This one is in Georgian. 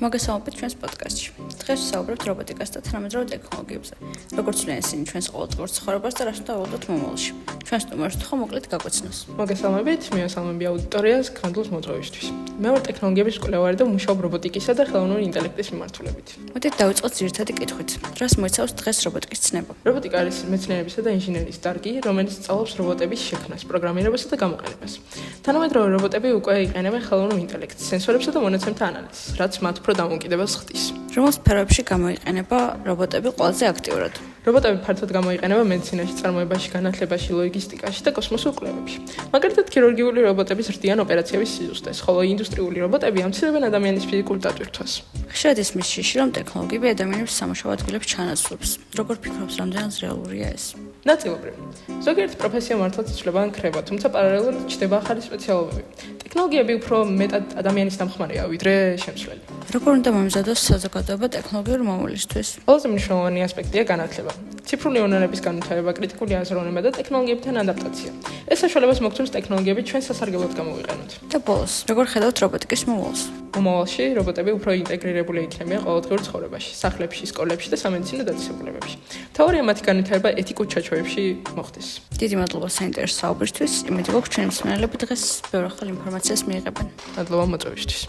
მოგესალმებით ჩვენს პოდკასტში. დღეს ვსაუბრობთ რობოტიკას და თანამედროვე ტექნოლოგიებზე. Როგორც ცვლიან ისინი ჩვენს ყოველდღიურ ცხოვრებას და რას უნდა ველოდოთ მომავალში. ჩვენს სტუმარს ვთხოვ მოკლედ გაგვეცნოს. მოგესალმებით, მიესალმები აუდიტორიას განდლის მოწვევისთვის. მე ვარ ტექნოლოგიების კვლევარი და მუშაობ რობოტიკისა და ხელოვნური ინტელექტის მიმართულებით. მოდით დავიწყოთ ძირითადი კითხვით. რას მოიცავს დღეს რობოტიკის ცნება? რობოტიკა არის მეცნიერებისა და ინჟინერიის დარგი, რომელიც სწავლობს რობოტების შექმნას, პროგრამირებასა და გამოყენებას. თანამედროვე რობოტები უკვე იყენებენ ხელოვნურ ინტელექტს, სენსორებსა და მონაცემთა ანალიზს, რაც მათ უფრო დამოუკიდებელს ხდის. რომელ სფეროებში გამოიყენება რობოტები ყველაზე აქტიურად? რობოტები ფართოდ გამოიყენება მედიცინაში, წარმოებაში, განათლებაში, ლოგისტიკაში და კოსმოსურ კვლევებში. მაგალითად, ქირურგიული რობოტები ზრდიან ოპერაციების სიზუსტეს, ხოლო ინდუსტრიული რობოტები ამცირებენ ადამიანის ფიზიკურ დატვირთვას. ხშირად ისმის შიში, რომ ტექნოლოგიები ადამიანებს სამუშაო ადგილებს ჩანაცვლებს. როგორ ფიქრობთ, რამდენად რეალურია ეს? ნაწილობრივ. ზოგიერთი პროფესია მართლაც იცვლება ან ქრება, თუმცა პარალელურად ჩნდება ახალი სპეციალობები. ტექნოლოგიები უფრო მეტად ადამიანის დამხმარეა, ვიდრე შემცვლელი. როგორ უნდა მომზადოს საზოგადოება ტექნოლოგიურ მომავლისთვის? ყველაზე მნიშვნელოვანი ასპექტია განათლება. ციფრული უნარების განვითარება, კრიტიკული აზროვნება და ტექნოლოგიებთან ადაპტაცია. ეს საშუალებას მოგცემს ტექნოლოგიები ჩვენ სასარგებლოდ გამოვიყენოთ. და ბოლოს, როგორ ხედავთ რობოტიკის მომავალს? მომავალში რობოტები უფრო ინტეგრირებული იქნებიან ყოველდღიურ ცხოვრებაში, სახლებში, სკოლებში და სამედიცინო დაწესებულებებში. თეორია მათი განვითარება ეთიკურ ჩაჩვევებში მოხდეს. დიდი მადლობა საინტერესო საუბრისთვის. იმედი გვაქვს ჩვენი მსმენელები დღეს ბევრ ახალ ინფორმაციას მიიღებენ. მადლობა მოწვევისთვის.